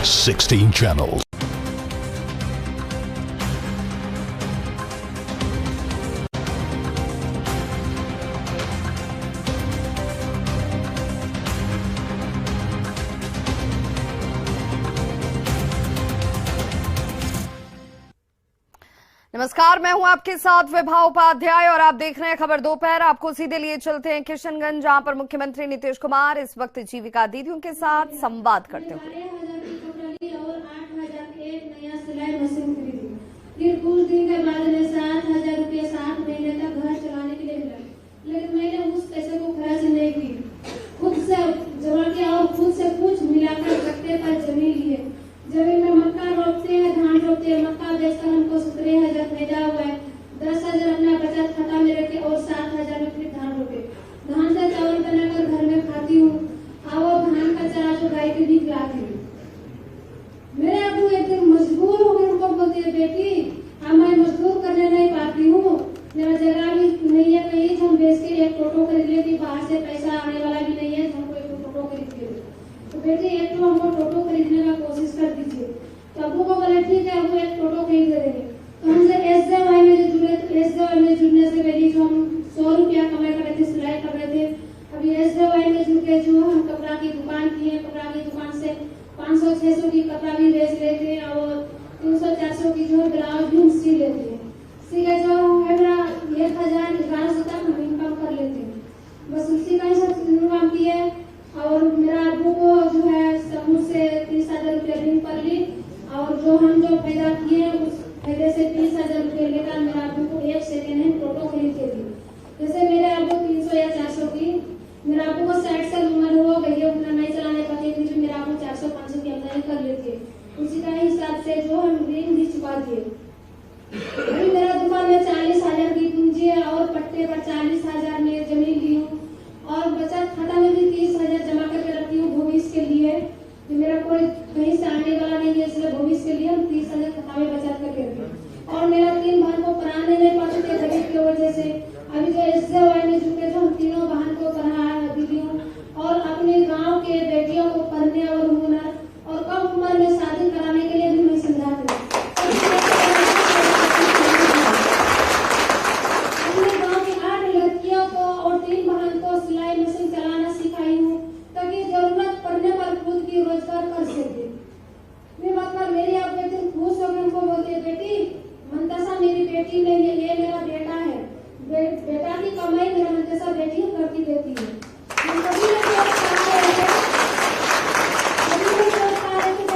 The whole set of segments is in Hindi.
16 channels. नमस्कार, मैं हूं आपके साथ विभा उपाध्याय और आप देख रहे हैं खबर दोपहर। आपको सीधे लिए चलते हैं किशनगंज, जहां पर मुख्यमंत्री नीतीश कुमार इस वक्त जीविका दीदियों के साथ संवाद करते हुए। और 8,000 एक नया सिलाई मशीन खरीदी। फिर कुछ दिन के बाद 7,000 रुपये 7 महीने तक घर चलाने के लिए मिला, लेकिन मैंने उस पैसे को खर्च नहीं की। खुद से जमा किया और खुद से कुछ मिलाकर कट्टे पर जमीन लिए। जमीन में मक्का रोपते हैं, धान रोपते हैं। मक्का बेचकर हमको 17,000 फायदा हुआ है। 10,000 अपना बचत खाता में रखे और 7,000 में फिर धान रोपे। धान से चावल बनाकर घर में खाती हूँ और धान का चारा जो गाय के भी खिलाती हूँ। मेरे अबू एक दिन मजबूर हो गए, उनको बोलती है, बेटी अब मैं मजदूर करने नहीं पाती हूँ, मेरा जगह भी नहीं है, कहीं हम बेच के एक टोटो खरीद लेती, बाहर से पैसा आने वाला भी नहीं है, हमको एक टोटो खरीद के दे। तो बेटी एक तो हमको टोटो खरीदने का कोशिश कर दीजिए। तो अबू को बोले ठीक है, अबू एक टोटो खरीद देंगे। तो हमसे SJY में जो जुड़े, तो SJY में जुड़ने से पहले जो हम 100 रुपया कमाई कर रहे थे, सिलाई कर रहे थे, अभी SJY में जुड़ के जो हम कपड़ा की दुकान की है, कपड़ा की दुकान से 500-600 की कपड़ा भी बेच लेते हैं और 300-400 की जो ब्लाउज भी सी लेते हैं। सी के जो है मेरा 1,000-1,100 तक हम इनकम कर लेते हैं। बस उसी का ही सब इनकम की है। और मेरा अबू को जो है समूह से 30,000 रुपये ऋण कर ली और जो हम जो फायदा किए उस फायदे से 30,000 रुपये लेकर मेरा अबू को एक सेकेंड हैंड टोटो खरीद के दी। जैसे मेरे अबू 300 या 400 की, मेरा अबू को 60 साल उम्र हो गई है, उतना नहीं चलाने पाते थे, जो मेरा अबू 400-500 की आमदनी कर लेते हैं। उसी का हिसाब से जो हम ऋण भी चुका दिए। अभी मेरा दुकान में 40,000 की पूंजी है और पट्टे पर 40,000 में जमीन ली हूँ और बचत खाता में भी 30,000 जमा करके रखती हूँ भविष्य के लिए। जो मेरा कोई कहीं से आने वाला नहीं है, इसलिए भविष्य के लिए हम 30,000 खाता में बचत करके रखते। और मेरा 3 बहन को पढ़ाने नहीं पाते थे गरीब की वजह से। अभी जो SJY में जुटे जो हम तीनों बहन को पढ़ा दी हूँ और अपने गाँव के बेटियों को पढ़ने और हुनर और कम उम्र में शादी कराने के लिए भी मैं समझाती हूँ। अपने गाँव की 8 लड़कियों को और 3 बहन को सिलाई मशीन चलाना सिखाई हूँ ताकि जरूरत पड़ने पर खुद की रोजगार कर सके। मैं बात पर मेरी आप एक दिन खुश होकर उनको बोलती है, बेटी मंतसा मेरी बेटी नहीं है, ये मेरा बेटा है। बेटा की कमाई मेरा मंतसा बेटी करती देती है।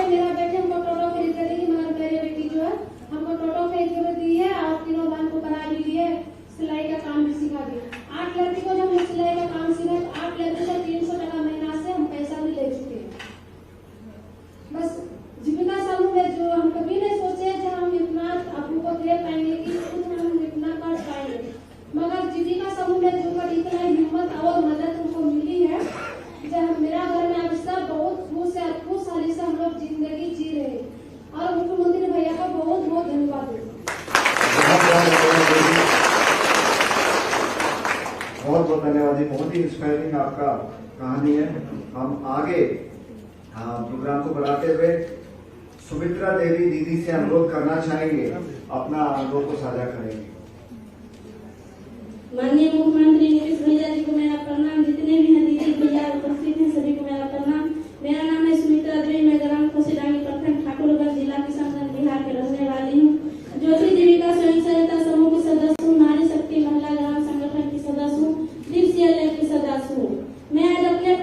मेरा बेटे हमको टोटो खरीद के देगी, मगर मेरी बेटी जो है हमको टोटो खरीद के दी है और तीनों बहन को पढ़ा भी है, सिलाई का काम भी सिखा दिया। 8 लड़की को जब हम सिलाई का काम सिखाए, 8 लड़की से 300 टका महीना से हम पैसा भी ले चुके हैं। बस जीविका समूह में जो हम कभी नहीं सोचे कि हम इतना अबू को दे पाएंगे कि खुद हम इतना कर पाएंगे, मगर जीविका समूह में जुड़कर इतना हिम्मत और मदद हमको मिली है। जब मेरा घर में अब सब बहुत खुश है, खुशहाली से हम लोग जिंदगी जी रहे हैं और मुख्यमंत्री भैया का बहुत बहुत धन्यवाद है। बहुत बहुत धन्यवाद जी, बहुत ही इंस्पायरिंग आपका कहानी है। हम आगे प्रोग्राम को बढ़ाते हुए सुमित्रा देवी दीदी से अनुरोध करना चाहेंगे, अपना अनुभव को साझा करेंगे। माननीय मुख्यमंत्री नीतीश भैया जी को मेरा प्रणाम। जितने भी हैं दीदी भैया उपस्थित हैं सभी को मेरा प्रणाम। मेरा नाम है सुमित्रा देवी, मैं ग्राम कोसीडांगी प्रखंड ठाकुरगंज जिला किशनगंज बिहार के रहने वाली हूँ। ज्योति जीविका स्वयं सहायता समूह की सदस्य हूँ, नारी शक्ति महिला ग्राम संगठन की सदस्य हूँ, DCLA की सदस्य हूँ। मैं आज अपने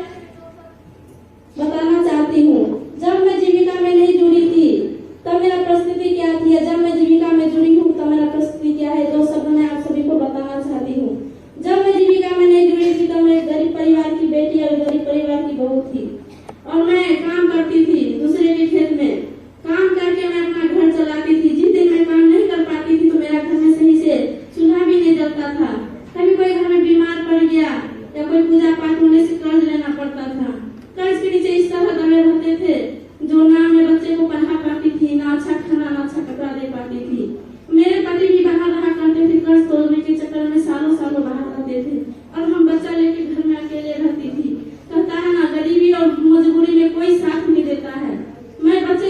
बताना चाहती हूँ, जब मैं जीविका में नहीं जुड़ी थी तब मेरा परिस्थिति क्या थी, जब मैं जीविका में जुड़ी हूँ तब मेरा परिस्थिति क्या है, 2 शब्द मैं आप सभी को बताना चाहती हूँ। जब मैं जीविका में नहीं जुड़ी थी तब मैं गरीब परिवार की बेटी और गरीब परिवार की बहू थी और मैं काम करती थी दूसरे के खेत में। काम करके मैं अपना घर चलाती थी। जिस दिन मैं काम नहीं कर पाती थी तो मेरा घर में सही से चूल्हा भी नहीं जलता था। कभी कोई घर में बीमार पड़ गया या कोई पूजा पाठ होने से कर्ज लेना पड़ता था। कर्ज के नीचे इस तरह दबे रहते थे जो ना मैं बच्चे को पढ़ा पाती थी, ना अच्छा खाना ना अच्छा कपड़ा दे पाती थी। मेरे पति भी बाहर रहा करते थे, कर्ज तोड़ने के चक्कर में सालों सालों बाहर रहते थे और हम बच्चा लेके घर में अकेले रहती थी। कहता है ना, गरीबी और मजबूरी में कोई साथ नहीं देता है। मैं बच्चे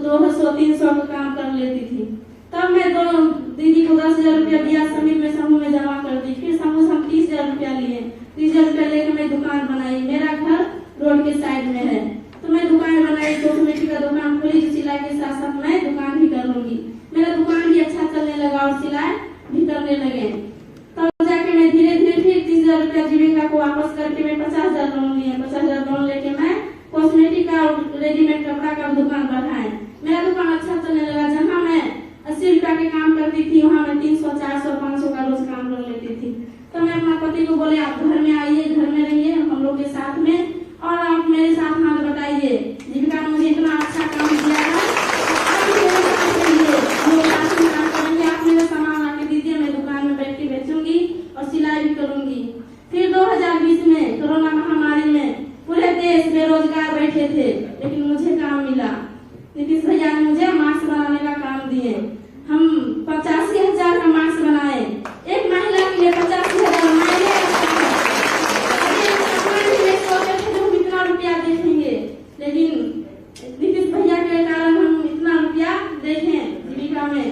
200-300 का काम कर लेती थी। तब मैं दीदी को 10,000 रुपया दिया, समीप में समूह में जमा कर दी। फिर समूह से हम 30,000 रुपया लिए। 30,000 रुपया लेकर मैं दुकान बनाई। मेरा घर रोड के साइड में है, तो मैं दुकान बनाई, कॉस्मेटिक का दुकान खोली। सिलाई के साथ साथ मैं दुकान भी कर लूंगी। मेरा दुकान भी अच्छा चलने लगा और सिलाई भी करने लगे। तब जाके मैं धीरे धीरे फिर 30,000 रुपया जीविका को वापस करके मैं 50,000 लोन लिए। 50,000 लोन लेके मैं कॉस्मेटिक का और रेडीमेड कपड़ा का दुकान बढ़ाए। मेरा दुकान अच्छा चलने लगा। जहाँ मैं 80 रुपया के काम करती थी, वहाँ मैं 300, 400, 500 का रोज काम कर लेती थी। तो मैं अपना पति को बोले, आप घर में आइए, घर में रहिए हम लोग के साथ में, और आप मेरे साथ हाथ बटाइए। जीविका ने मुझे इतना अच्छा काम दिया है, आप भी मेरे साथ रहिए, हम लोग साथ में काम करेंगे। आप मेरा सामान आके दीजिए, मैं दुकान में बैठ के बेचूंगी और सिलाई भी करूंगी। फिर 2020 में कोरोना महामारी में पूरे देश बेरोजगार बैठे थे, लेकिन मुझे काम मिला। नीतीश भैया ने मुझे मास्क बनाने का काम दिए। हम 85,000 का मास्क बनाए। एक महिला के लिए 85,000 मायने रखता है। हम इतना रुपया देखेंगे, लेकिन नीतीश भैया के कारण हम इतना रुपया देखें। जीविका में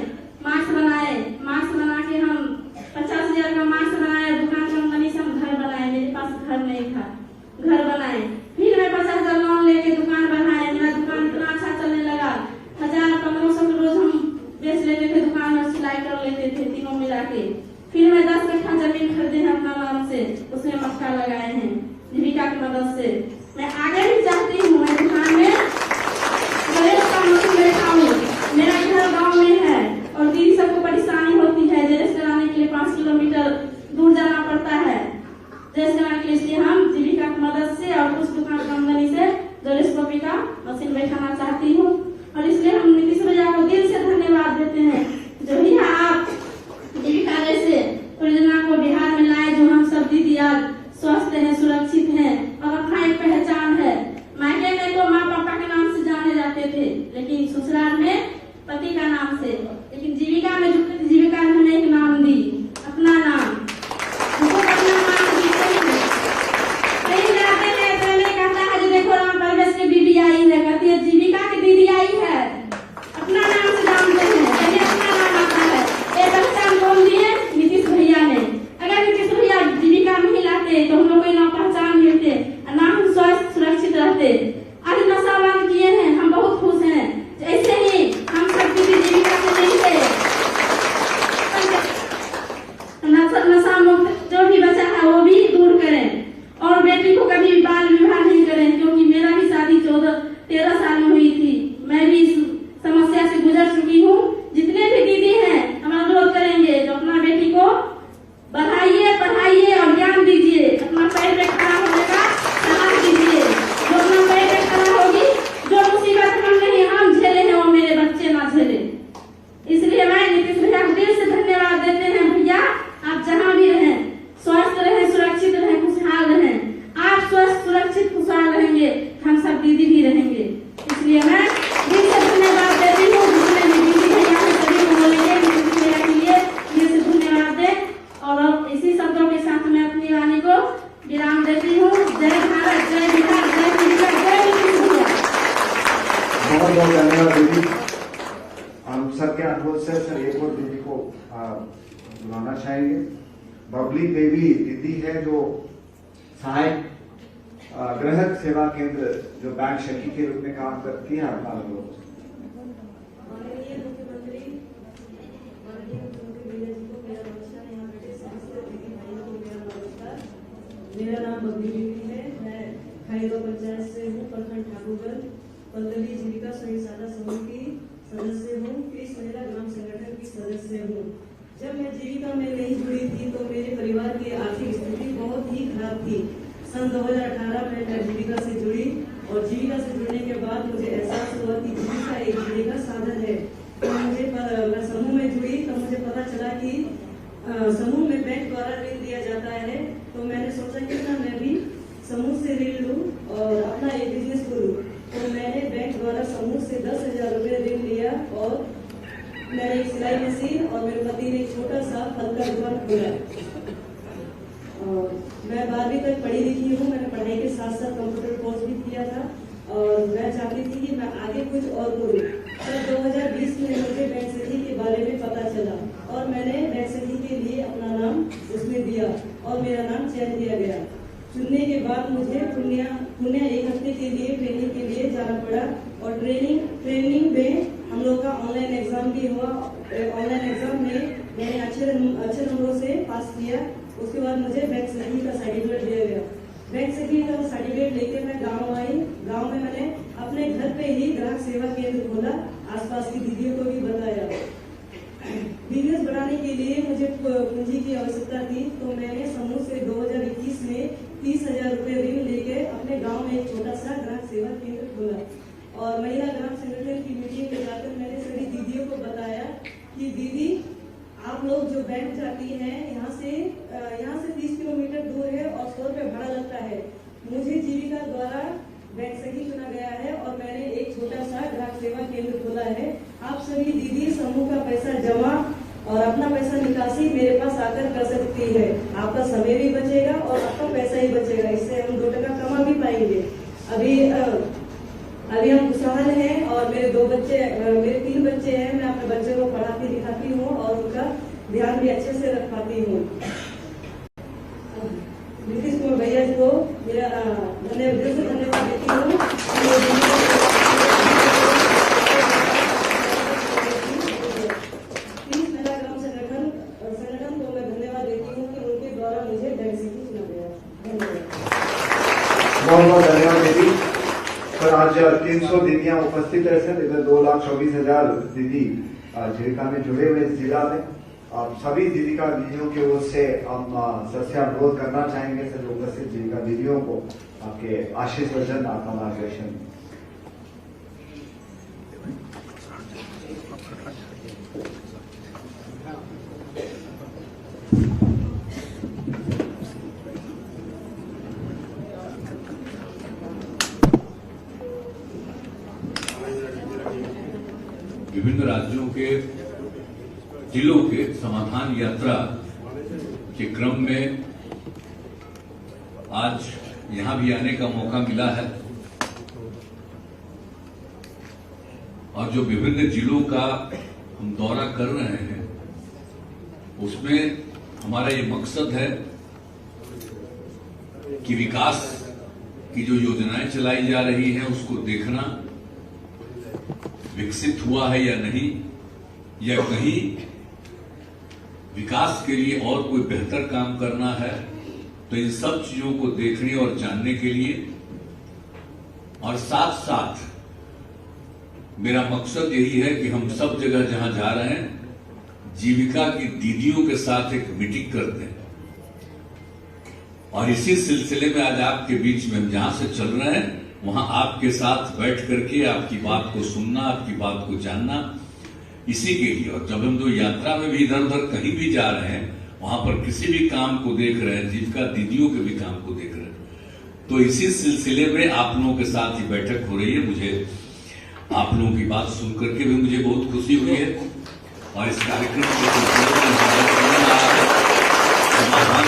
मास्क बनाए। मास्क बना के हम 50,000 का मास्क बनाए। दुकान कंपनी से हम घर बनाए। मेरे पास घर नहीं था, घर बनाए। फिर मैं 50,000 लोन लेके दुकान बढ़ाए। मेरा दुकान इतना अच्छा चलने लगा। 1,000-1,500 के रोज हम बेच लेते थे, दुकान में सिलाई कर लेते थे, तीनों मिला के। फिर मैं 10 कट्ठा जमीन खरीदे हैं अपना नाम से, उसमें मक्का लगाए हैं जीविका की मदद से। मैं आगे भी चाहती हूँ, मैं दुकान में बैठा हूँ। मेरा घर गाँव में है और दीदी सबको परेशानी होती है। जेरेस कराने के लिए 5 किलोमीटर दूर जाना पड़ता है जेरेस कराने के लिए। इसलिए हम जीविका की मदद से और उस दुकान कंपनी से जेरेस कॉपी का मशीन बैठाना चाहती हूँ। और इसलिए हम नीतीश भैया को दिल से धन्यवाद देते हैं जो भैया आप जीविका जैसे परियोजना को बिहार में लाए, जो हम सब दीदी आज स्वस्थ हैं, सुरक्षित हैं और अपना एक पहचान है। मायके में तो माँ पापा के नाम से जाने जाते थे, लेकिन ससुराल में पति का नाम से। लेकिन जीविका में जीविका ने हमें एक नाम दी, अपना नाम। हमको अपना नाम दी। कहीं जाते हैं तो नहीं कहता है जो देखो राम परवेश की बीबी आई है, कहती है जीविका की दीदी आई है। अपना नाम से जानते हैं, पहले अपना नाम आता है। ये पहचान कौन दिए? नीतीश भैया ने। अगर नीतीश भैया जीविका नहीं लाते तो हम लोग को ना पहचान मिलते, ना हम स्वस्थ सुरक्षित रहते। आज नशा बंद किए हैं, हम बहुत खुश हैं। ऐसे ही हम सब दीदी जीविका से नहीं थे। नशा मुक्त जो भी बचा है वो भी दूर करें, और बेटी को कभी बाल विवाह नहीं करें, क्योंकि मेरा भी शादी 13 साल में हुई थी। मैं भी इस समस्या से गुजर चुकी हूँ। जितने भी दीदी हैं हम अनुरोध करेंगे जो अपना बेटी को बढ़ाइए, पढ़ाइए और ज्ञान दीजिए। अपना पैर पे खड़ा होने का साहस दीजिए। जो अपना पैर पे खड़ा होगी, जो मुसीबत हम नहीं हम झेले हैं, वो मेरे बच्चे ना झेले। इसलिए मैं नीतीश भैया को दिल से धन्यवाद देते हैं। भैया आप जहाँ भी रहें, स्वस्थ रहें, सुरक्षित रहें, खुशहाल रहें। आप स्वस्थ सुरक्षित खुशहाल रहेंगे, हम सब दीदी भी रहेंगे। इसलिए मैं दिल से धन्यवाद देती हूँ। जितने भी दीदी भैया हैं सभी को बोलेंगे नीतीश भैया के लिए दिल से धन्यवाद दें। और इसी शब्दों के साथ मैं अपनी वाणी को विराम देती हूँ। जय भारत, जय बिहार, जय जीविका, जय नीतीश भैया। बहुत बहुत धन्यवाद दीदी। हम सबके अनुरोध से सर एक और दीदी को बुलाना चाहेंगे। बबली देवी दीदी है जो सहायक ग्राहक सेवा केंद्र जो बैंक सखी के रूप में काम करती है। अपना अनुरोध। माननीय मुख्यमंत्री विजय जी को मेरा नमस्कार। यहाँ बैठे समस्त दीदी भाइयों को मेरा नमस्कार। मेरा नाम बबली देवी है। मैं खैरो पंचायत से हूँ, प्रखंड ठाकुरगंज। पंतली जीविका स्वयं सहायता समूह की सदस्य हूँ, कृषि महिला ग्राम संगठन की सदस्य हूँ। जब मैं जीविका में नहीं जुड़ी थी तो मेरे परिवार की आर्थिक स्थिति बहुत ही खराब थी। सन 2018 में मैं जीविका से जुड़ी और जीविका से जुड़ने के बाद मुझे एहसास हुआ कि जीविका एक जीविका साधन है। तो मैं समूह में जुड़ी तो मुझे पता चला कि समूह में बैंक द्वारा ऋण दिया जाता है। तो मैंने सोचा कि ना मैं भी समूह से ऋण लूं और अपना एक बिजनेस करूं। तो मैंने बैंक द्वारा समूह से 10,000 रुपये ऋण लिया और मैंने एक सिलाई मशीन और मेरे पति ने एक छोटा सा फल का दुकान खोला। मैं 12वीं तक पढ़ी लिखी हूँ। मैंने पढ़ाई के साथ साथ कंप्यूटर कोर्स भी किया था और मैं चाहती थी कि मैं आगे कुछ और करूँ। तब 2020 में मुझे बैंक सखी के बारे में पता चला और मैंने बैंक सखी के लिए अपना नाम उसमें दिया और मेरा नाम चयन किया गया। चुनने के बाद मुझे पुण्य 1 हफ्ते के लिए ट्रेनिंग के लिए जाना पड़ा और ट्रेनिंग में हम लोग का ऑनलाइन एग्जाम भी हुआ। ऑनलाइन एग्जाम में मैंने अच्छे नंबरों से पास किया। उसके बाद मुझे बैंक सखी का सर्टिफिकेट दिया गया। बैंक सखी का सर्टिफिकेट लेके मैं गांव आई। गांव में मैंने अपने घर पे ही ग्राहक सेवा केंद्र खोला। आसपास की दीदियों को भी बताया। बिजनेस बढ़ाने के लिए मुझे पूंजी की आवश्यकता थी, तो मैंने समूह से 2021 में 30,000 रुपये ऋण लेके अपने गांव में एक छोटा सा ग्राहक सेवा केंद्र खोला और महिला ग्राम संगठन की मीटिंग में जाकर मैंने सभी दीदियों को बताया कि दीदी, आप लोग जो बैंक जाती हैं यहाँ से 30 किलोमीटर दूर है और 100 रुपये भाड़ा लगता है। मुझे जीविका द्वारा बैंक सखी चुना गया है और मैंने एक छोटा सा ग्राहक सेवा केंद्र खोला है। आप सभी दीदी समूह का पैसा जमा और अपना पैसा निकासी मेरे पास आकर कर सकती है। आपका समय भी बचेगा और आपका पैसा ही बचेगा। इससे हम 2 टका कमा भी पाएंगे। अभी हम खुशहाल हैं और मेरे 3 बच्चे हैं। मैं अपने बच्चे को पढ़ाती लिखाती हूँ और उनका ध्यान भी अच्छे से रख पाती हूँ। नीतीश कुमार भैया जी को मेरा धन्यवाद देती हूँ। महिला ग्राम संगठन को मैं धन्यवाद देती हूँ कि उनके द्वारा मुझे बैंक सखी चुना गया। धन्यवाद। बहुत बहुत धन्यवाद दीदी। सर, आज 300 दीदियां उपस्थित है सर। इधर 2,24,000 दीदी जीविका में जुड़े हुए इस जिला में। आप सभी जीविका दीदियों की ओर से हम सर से अनुरोध करना चाहेंगे सर, उपस्थित जीविका दीदियों को आपके आशीष वचन, आपका मार्गदर्शन। विभिन्न राज्यों के जिलों के समाधान यात्रा के क्रम में आज यहां भी आने का मौका मिला है और जो विभिन्न जिलों का हम दौरा कर रहे हैं उसमें हमारा ये मकसद है कि विकास की जो योजनाएं चलाई जा रही हैं उसको देखना, विकसित हुआ है या नहीं, या कहीं विकास के लिए और कोई बेहतर काम करना है। तो इन सब चीजों को देखने और जानने के लिए और साथ साथ मेरा मकसद यही है कि हम सब जगह जहां जा रहे हैं जीविका की दीदियों के साथ एक मीटिंग करते हैं और इसी सिलसिले में आज आपके बीच में हम जहां से चल रहे हैं वहां आपके साथ बैठ करके आपकी बात को सुनना, आपकी बात को जानना, इसी के लिए। और जब हम जो यात्रा में भी इधर उधर कहीं भी जा रहे हैं वहां पर किसी भी काम को देख रहे हैं, जीविका दीदियों के भी काम को देख रहे हैं, तो इसी सिलसिले में आप लोगों के साथ ही बैठक हो रही है। मुझे आप लोगों की बात सुन करके भी मुझे बहुत खुशी हुई है और इस कार्यक्रम के समाधान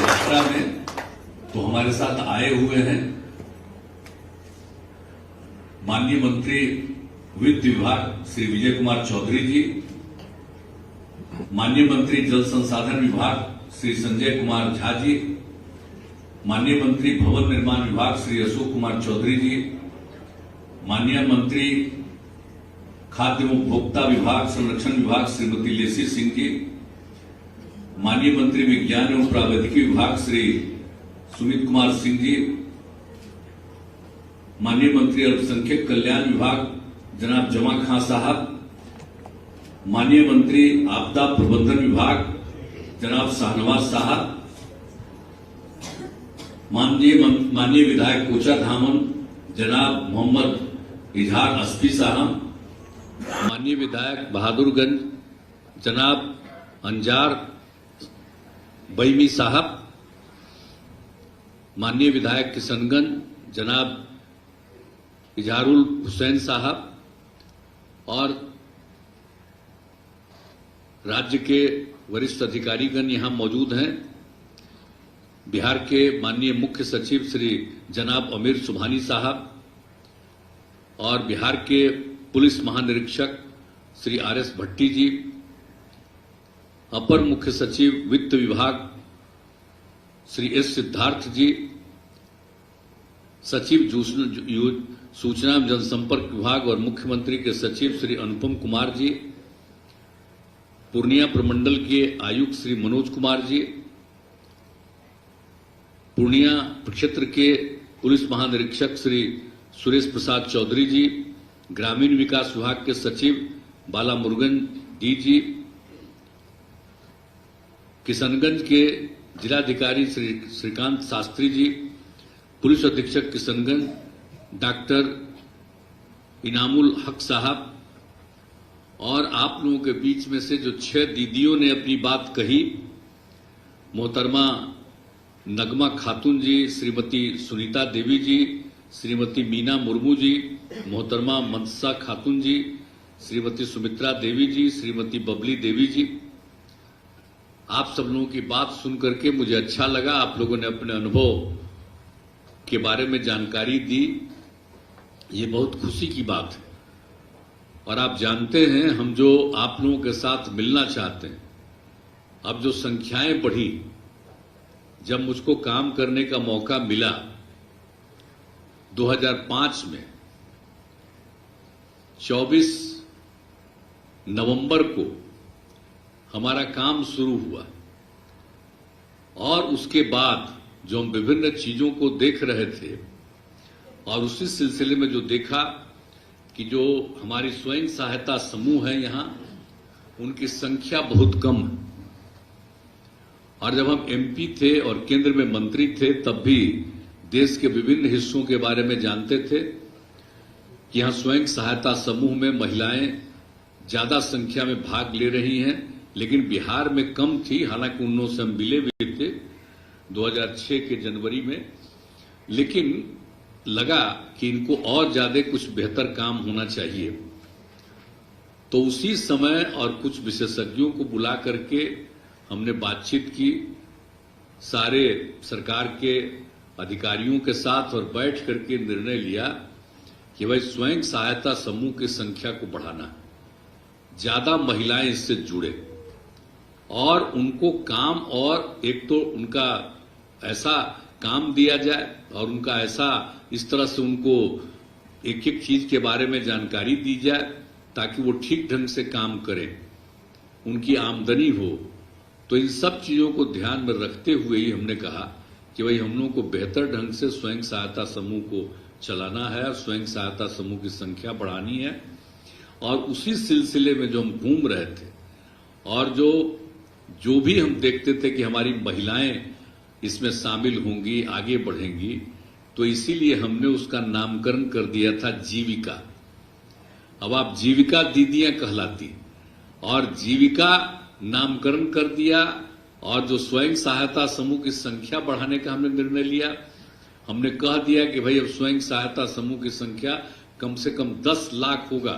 यात्रा में तो हमारे साथ आए हुए हैं माननीय मंत्री वित्त विभाग श्री विजय कुमार चौधरी जी, माननीय मंत्री जल संसाधन विभाग श्री संजय कुमार झा जी, माननीय मंत्री भवन निर्माण विभाग श्री अशोक कुमार चौधरी जी, माननीय मंत्री खाद्य एवं उपभोक्ता विभाग संरक्षण विभाग श्रीमती लेसी सिंह जी, माननीय मंत्री विज्ञान एवं प्रावैधिकी विभाग श्री सुमित कुमार सिंह जी, माननीय मंत्री अल्पसंख्यक कल्याण विभाग जनाब जमा खां साहब, माननीय मंत्री आपदा प्रबंधन विभाग जनाब शाहनवाज साहब, माननीय विधायक कोचा धामन जनाब मोहम्मद इजहार अस्फी साहब, माननीय विधायक बहादुरगंज जनाब अंजार बैमी साहब, माननीय विधायक किशनगंज जनाब इजहारुल हुसैन साहब और राज्य के वरिष्ठ अधिकारीगण यहां मौजूद हैं। बिहार के माननीय मुख्य सचिव श्री जनाब अमीर सुभानी साहब, और बिहार के पुलिस महानिरीक्षक श्री आर.एस. भट्टी जी, अपर मुख्य सचिव वित्त विभाग श्री एस. सिद्धार्थ जी, सचिव सूचना एवं जनसंपर्क विभाग और मुख्यमंत्री के सचिव श्री अनुपम कुमार जी, पूर्णिया प्रमंडल के आयुक्त श्री मनोज कुमार जी, पूर्णिया प्रक्षेत्र के पुलिस महानिरीक्षक श्री सुरेश प्रसाद चौधरी जी, ग्रामीण विकास विभाग के सचिव बाला मुरुगन डी जी, किशनगंज के जिलाधिकारी श्री श्रीकांत शास्त्री जी, पुलिस अधीक्षक किशनगंज डॉक्टर इनामुल हक साहब, और आप लोगों के बीच में से जो 6 दीदियों ने अपनी बात कही, मोहतरमा नगमा खातून जी, श्रीमती सुनीता देवी जी, श्रीमती मीना मुर्मू जी, मोहतरमा मनसा खातून जी, श्रीमती सुमित्रा देवी जी, श्रीमती बबली देवी जी, आप सब लोगों की बात सुन करके मुझे अच्छा लगा। आप लोगों ने अपने अनुभव के बारे में जानकारी दी, ये बहुत खुशी की बात है। और आप जानते हैं, हम जो आप लोगों के साथ मिलना चाहते हैं, अब जो संख्याएं बढ़ी, जब मुझको काम करने का मौका मिला 2005 में 24 नवंबर को हमारा काम शुरू हुआ, और उसके बाद जो हम विभिन्न चीजों को देख रहे थे, और उसी सिलसिले में जो देखा कि जो हमारी स्वयं सहायता समूह है यहां, उनकी संख्या बहुत कम है। और जब हम एमपी थे और केंद्र में मंत्री थे, तब भी देश के विभिन्न हिस्सों के बारे में जानते थे कि यहां स्वयं सहायता समूह में महिलाएं ज्यादा संख्या में भाग ले रही हैं, लेकिन बिहार में कम थी। हालांकि उन लोगों से हम मिले हुए थे 2006 के जनवरी में, लेकिन लगा कि इनको और ज्यादा कुछ बेहतर काम होना चाहिए। तो उसी समय और कुछ विशेषज्ञों को बुला करके हमने बातचीत की, सारे सरकार के अधिकारियों के साथ, और बैठ करके निर्णय लिया कि भाई स्वयं सहायता समूह की संख्या को बढ़ाना है, ज्यादा महिलाएं इससे जुड़े, और उनको काम, और एक तो उनका ऐसा काम दिया जाए, और उनका ऐसा इस तरह से उनको एक एक चीज के बारे में जानकारी दी जाए ताकि वो ठीक ढंग से काम करें, उनकी आमदनी हो। तो इन सब चीजों को ध्यान में रखते हुए ही हमने कहा कि भाई हम लोगों को बेहतर ढंग से स्वयं सहायता समूह को चलाना है, और स्वयं सहायता समूह की संख्या बढ़ानी है। और उसी सिलसिले में जो हम घूम रहे थे, और जो भी हम देखते थे कि हमारी महिलाएं इसमें शामिल होंगी, आगे बढ़ेंगी, तो इसीलिए हमने उसका नामकरण कर दिया था जीविका। अब आप जीविका दीदियां कहलाती, और जीविका नामकरण कर दिया। और जो स्वयं सहायता समूह की संख्या बढ़ाने का हमने निर्णय लिया, हमने कह दिया कि भाई अब स्वयं सहायता समूह की संख्या कम से कम 10 लाख होगा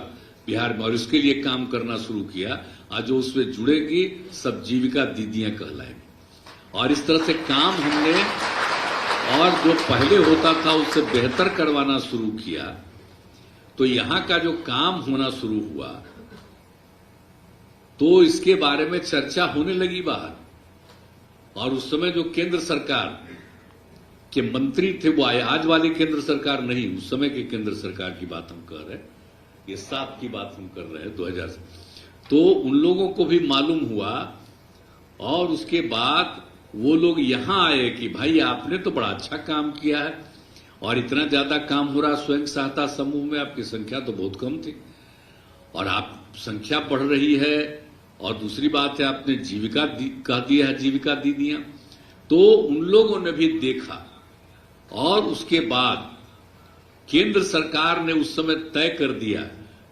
बिहार में, और इसके लिए काम करना शुरू किया। आज जो उसमें जुड़ेगी सब जीविका दीदियां कहलाएंगी, और इस तरह से काम हमने, और जो पहले होता था उससे बेहतर करवाना शुरू किया। तो यहां का जो काम होना शुरू हुआ, तो इसके बारे में चर्चा होने लगी बाहर। और उस समय जो केंद्र सरकार के मंत्री थे वो आए, आज वाले केंद्र सरकार नहीं, उस समय के केंद्र सरकार की बात हम कर रहे हैं, ये 7 की बात हम कर रहे हैं 2000 से। तो उन लोगों को भी मालूम हुआ, और उसके बाद वो लोग यहां आए कि भाई आपने तो बड़ा अच्छा काम किया है, और इतना ज्यादा काम हो रहा स्वयं सहायता समूह में, आपकी संख्या तो बहुत कम थी, और आप संख्या बढ़ रही है, और दूसरी बात है आपने जीविका कह दिया है, जीविका दीदियां। तो उन लोगों ने भी देखा, और उसके बाद केंद्र सरकार ने उस समय तय कर दिया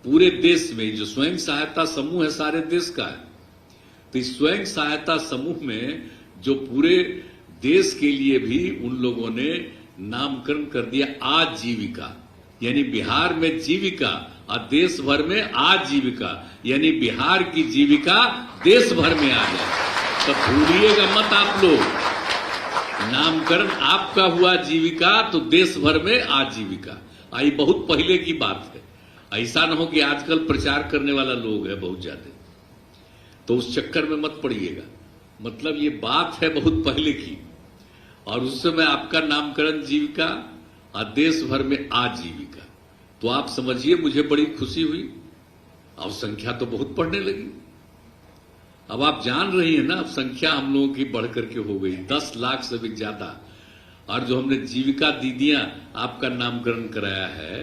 पूरे देश में जो स्वयं सहायता समूह है सारे देश का है, तो इस स्वयं सहायता समूह में जो पूरे देश के लिए भी उन लोगों ने नामकरण कर दिया आजीविका, यानी बिहार में जीविका और देश भर में आजीविका, यानी बिहार की जीविका देश भर में आ जाए। तो भूलिएगा मत आप लोग, नामकरण आपका हुआ जीविका तो देश भर में आजीविका। आई बहुत पहले की बात है। ऐसा ना हो कि आजकल प्रचार करने वाला लोग है बहुत ज्यादा, तो उस चक्कर में मत पड़िएगा। मतलब ये बात है बहुत पहले की, और उस समय आपका नामकरण जीविका और देश भर में आजीविका। तो आप समझिए मुझे बड़ी खुशी हुई। अब संख्या तो बहुत बढ़ने लगी। अब आप जान रही हैं ना, अब संख्या हम लोगों की बढ़ करके हो गई 10 लाख से भी ज्यादा। और जो हमने जीविका दीदियां आपका नामकरण कराया है,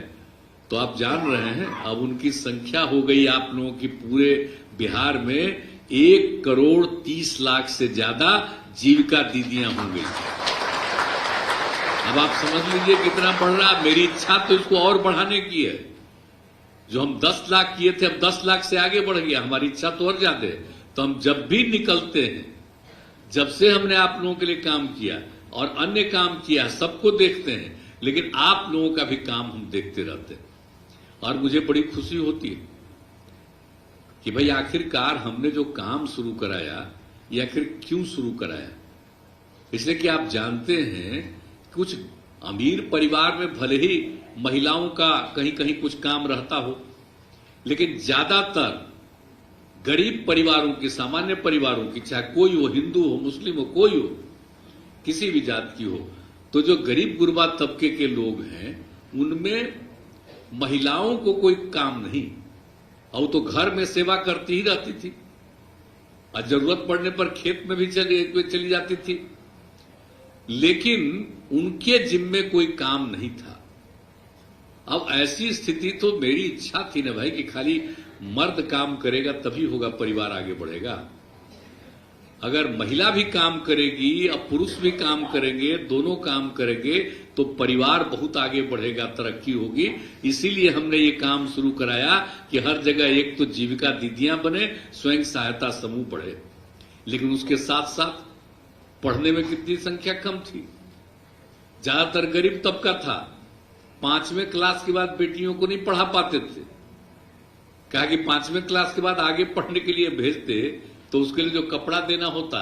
तो आप जान रहे हैं अब उनकी संख्या हो गई आप लोगों की पूरे बिहार में 1,30,00,000 से ज्यादा जीविका दीदियां हो गई। अब आप समझ लीजिए कितना बढ़ रहा। मेरी इच्छा तो इसको और बढ़ाने की है। जो हम 10 लाख किए थे, अब 10 लाख से आगे बढ़ गया। हमारी इच्छा तो और ज्यादा है। तो हम जब भी निकलते हैं, जब से हमने आप लोगों के लिए काम किया और अन्य काम किया, सबको देखते हैं, लेकिन आप लोगों का भी काम हम देखते रहते हैं। और मुझे बड़ी खुशी होती है कि भाई आखिरकार हमने जो काम शुरू कराया, ये आखिर क्यों शुरू कराया। इसलिए कि आप जानते हैं कुछ अमीर परिवार में भले ही महिलाओं का कहीं कहीं कुछ काम रहता हो, लेकिन ज्यादातर गरीब परिवारों की, सामान्य परिवारों की, चाहे कोई हो, हिंदू हो, मुस्लिम हो, कोई हो, किसी भी जात की हो, तो जो गरीब गुरबा तबके के लोग हैं उनमें महिलाओं को कोई काम नहीं, और तो घर में सेवा करती ही रहती थी और जरूरत पड़ने पर खेत में भी चली जाती थी, लेकिन उनके जिम्मे कोई काम नहीं था। अब ऐसी स्थिति तो मेरी इच्छा थी ना भाई कि खाली मर्द काम करेगा तभी होगा, परिवार आगे बढ़ेगा। अगर महिला भी काम करेगी और पुरुष भी काम करेंगे, दोनों काम करेंगे, तो परिवार बहुत आगे बढ़ेगा, तरक्की होगी। इसीलिए हमने ये काम शुरू कराया कि हर जगह एक तो जीविका दीदियां बने, स्वयं सहायता समूह बढ़े। लेकिन उसके साथ साथ पढ़ने में कितनी संख्या कम थी। ज्यादातर गरीब तबका था। 5वें क्लास के बाद बेटियों को नहीं पढ़ा पाते थे। कहा कि 5वें क्लास के बाद आगे पढ़ने के लिए भेजते तो उसके लिए जो कपड़ा देना होता,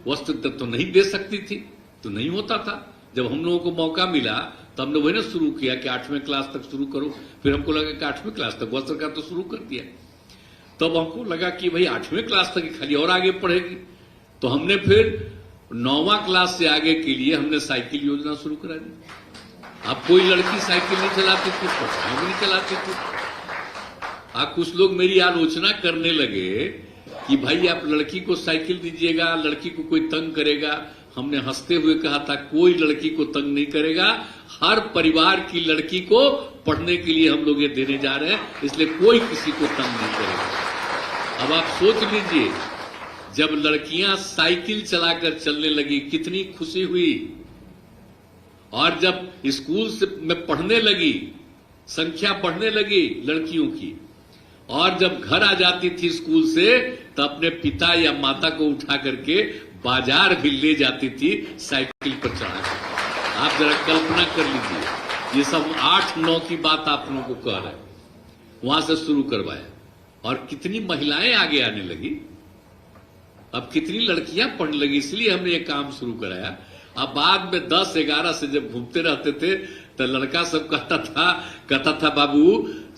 वस्त्र तो नहीं दे सकती थी, तो नहीं होता था। जब हम लोगों को मौका मिला तो हमने वही ना शुरू किया कि 8वें क्लास तक शुरू करो। फिर हमको लगा कि 8वें क्लास तक वस्त्र का तो शुरू कर दिया। तब हमको लगा कि भाई 8वें क्लास तक खाली और आगे पढ़ेगी, तो हमने फिर 9वां क्लास से आगे के लिए हमने साइकिल योजना शुरू करा दी। अब कोई लड़की साइकिल नहीं चलाती थी, पढ़ाई नहीं चलाती थी। अब कुछ लोग मेरी आलोचना करने लगे कि भाई आप लड़की को साइकिल दीजिएगा, लड़की को कोई तंग करेगा। हमने हंसते हुए कहा था कोई लड़की को तंग नहीं करेगा, हर परिवार की लड़की को पढ़ने के लिए हम लोग ये देने जा रहे हैं, इसलिए कोई किसी को तंग नहीं करेगा। अब आप सोच लीजिए, जब लड़कियां साइकिल चलाकर चलने लगी कितनी खुशी हुई, और जब स्कूल से में पढ़ने लगी, संख्या बढ़ने लगी लड़कियों की, और जब घर आ जाती थी स्कूल से तो अपने पिता या माता को उठा करके बाजार भी ले जाती थी साइकिल पर चढ़ाकर। आप जरा कल्पना कर लीजिए, ये सब 8-9 की बात आप लोगों को कह रहे हैं। वहां से शुरू करवाया और कितनी महिलाएं आगे आने लगी, अब कितनी लड़कियां पढ़ने लगी, इसलिए हमने ये काम शुरू कराया। अब बाद में 10-11 से जब घूमते रहते थे तो लड़का सब कहता था बाबू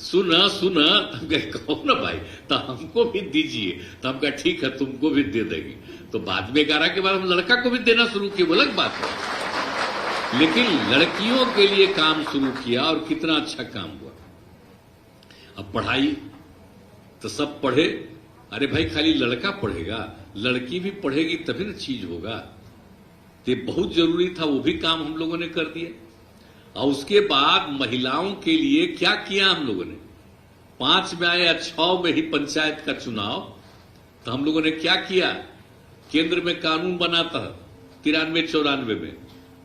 सुन सुन। हम कहे कहो ना भाई, तो हमको भी दीजिए। तो हम कहा ठीक है तुमको भी दे देंगे। तो बाद में 11 के बाद हम लड़का को भी देना शुरू किए, वो अलग बात है, लेकिन लड़कियों के लिए काम शुरू किया और कितना अच्छा काम हुआ। अब पढ़ाई तो सब पढ़े। अरे भाई खाली लड़का पढ़ेगा, लड़की भी पढ़ेगी तभी ना चीज होगा। तो बहुत जरूरी था, वो भी काम हम लोगों ने कर दिया। और उसके बाद महिलाओं के लिए क्या किया हम लोगों ने, 5 में या 6 में ही पंचायत का चुनाव, तो हम लोगों ने क्या किया, केंद्र में कानून बना था 93-94 में,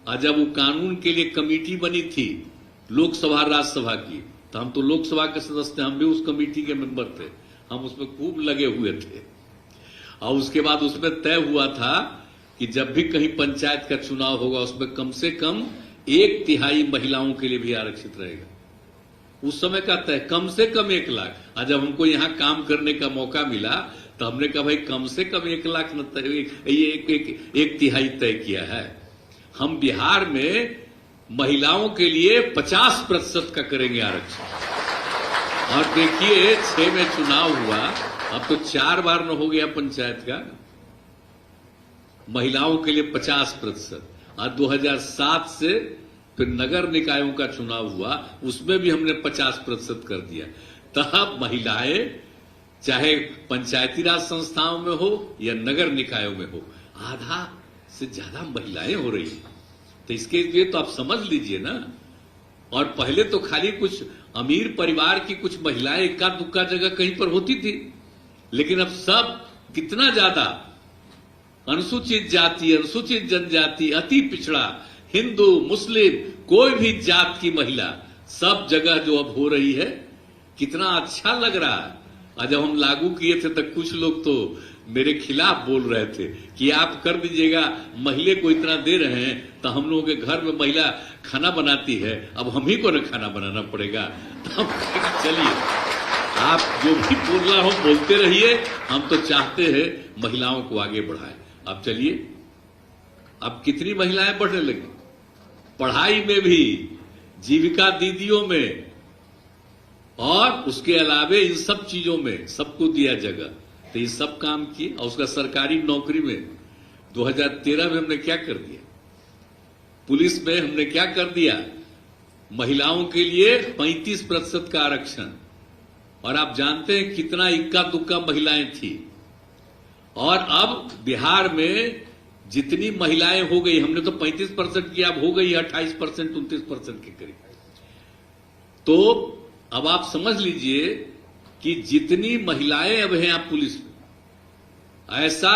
और जब वो कानून के लिए कमेटी बनी थी लोकसभा राज्यसभा की, तो हम तो लोकसभा के सदस्य थे, हम भी उस कमेटी के मेंबर थे, हम उसमें खूब लगे हुए थे। और उसके बाद उसमें तय हुआ था कि जब भी कहीं पंचायत का चुनाव होगा उसमें कम से कम 1/3 महिलाओं के लिए भी आरक्षित रहेगा। उस समय का तय कम से कम 1 लाख। और जब हमको यहाँ काम करने का मौका मिला तो हमने कहा भाई कम से कम 1 लाख न, ये 1/3 तय किया है। हम बिहार में महिलाओं के लिए 50% का करेंगे आरक्षण। और देखिए 6 में चुनाव हुआ, अब तो 4 बार न हो गया पंचायत का। महिलाओं के लिए 50%, और 2007 से फिर नगर निकायों का चुनाव हुआ, उसमें भी हमने 50% कर दिया। तब महिलाएं चाहे पंचायती राज संस्थाओं में हो या नगर निकायों में हो, आधा से ज्यादा महिलाएं हो रही हैं। तो इसके लिए तो आप समझ लीजिए ना। और पहले तो खाली कुछ अमीर परिवार की कुछ महिलाएं इक्का दुक्का जगह कहीं पर होती थी, लेकिन अब सब कितना ज्यादा अनुसूचित जाति, अनुसूचित जनजाति, अति पिछड़ा, हिंदू, मुस्लिम, कोई भी जात की महिला सब जगह जो अब हो रही है, कितना अच्छा लग रहा है। और जब हम लागू किए थे तो कुछ लोग तो मेरे खिलाफ बोल रहे थे कि आप कर दीजिएगा, महिला को इतना दे रहे हैं तो हम लोगों के घर में महिला खाना बनाती है, अब हम ही को ना खाना बनाना पड़ेगा। तो हम चलिए, आप जो भी बोलना हो बोलते रहिए, हम तो चाहते हैं महिलाओं को आगे बढ़ाएं। अब चलिए, अब कितनी महिलाएं बढ़ने लगी, पढ़ाई में भी, जीविका दीदियों में, और उसके अलावे इन सब चीजों में सबको दिया जगह। तो ये सब काम किए। और उसका सरकारी नौकरी में 2013 में हमने क्या कर दिया, पुलिस में हमने क्या कर दिया, महिलाओं के लिए 35% का आरक्षण। और आप जानते हैं कितना इक्का दुक्का महिलाएं थी। और अब बिहार में जितनी महिलाएं हो गई, हमने तो 35% की, अब हो गई 28%, 29% के करीब। तो अब आप समझ लीजिए कि जितनी महिलाएं अब हैं आप पुलिस में, ऐसा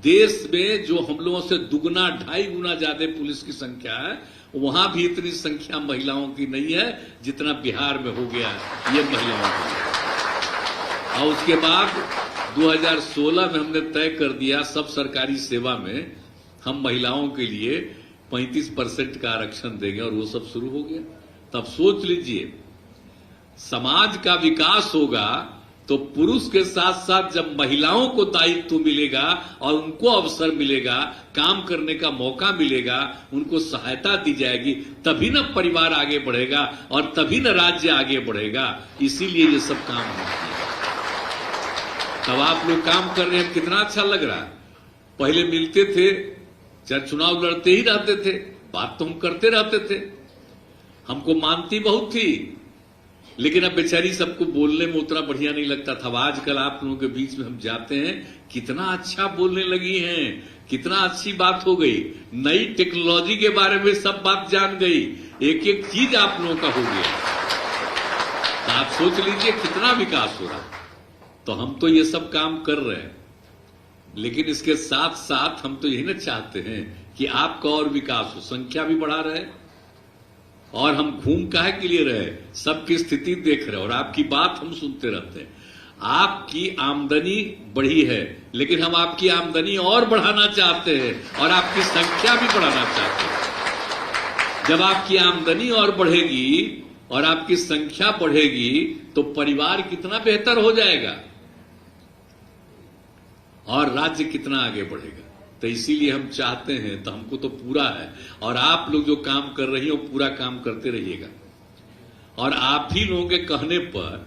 देश में जो हम लोगों से दुगना 2.5 गुना ज्यादा पुलिस की संख्या है, वहां भी इतनी संख्या महिलाओं की नहीं है जितना बिहार में हो गया है ये महिलाओं की। और उसके बाद 2016 में हमने तय कर दिया सब सरकारी सेवा में हम महिलाओं के लिए 35% का आरक्षण देंगे, और वो सब शुरू हो गया। तब सोच लीजिए, समाज का विकास होगा तो पुरुष के साथ साथ जब महिलाओं को दायित्व मिलेगा और उनको अवसर मिलेगा, काम करने का मौका मिलेगा, उनको सहायता दी जाएगी, तभी न परिवार आगे बढ़ेगा और तभी न राज्य आगे बढ़ेगा। इसीलिए ये सब काम होता है। तब आप लोग काम कर रहे हैं, कितना अच्छा लग रहा है। पहले मिलते थे, चाहे चुनाव लड़ते ही रहते थे, बात तो हम करते रहते थे, हमको मानती बहुत थी, लेकिन अब बेचारी सबको बोलने में उतना बढ़िया नहीं लगता था। आजकल आप लोगों के बीच में हम जाते हैं, कितना अच्छा बोलने लगी हैं, कितना अच्छी बात हो गई, नई टेक्नोलॉजी के बारे में सब बात जान गई, एक एक चीज आप लोगों का हो गया। तो आप सोच लीजिए कितना विकास हो रहा है। तो हम तो ये सब काम कर रहे हैं, लेकिन इसके साथ साथ हम तो यही ना चाहते हैं कि आपका और विकास हो, संख्या भी बढ़ा रहे, और हम घूम काहे के लिए रहे, सबकी स्थिति देख रहे, और आपकी बात हम सुनते रहते हैं। आपकी आमदनी बढ़ी है, लेकिन हम आपकी आमदनी और बढ़ाना चाहते हैं और आपकी संख्या भी बढ़ाना चाहते हैं। जब आपकी आमदनी और बढ़ेगी और आपकी संख्या बढ़ेगी तो परिवार कितना बेहतर हो जाएगा और राज्य कितना आगे बढ़ेगा। तो इसीलिए हम चाहते हैं, तो हमको तो पूरा है, और आप लोग जो काम कर रही हो पूरा काम करते रहिएगा। और आप ही लोगों के कहने पर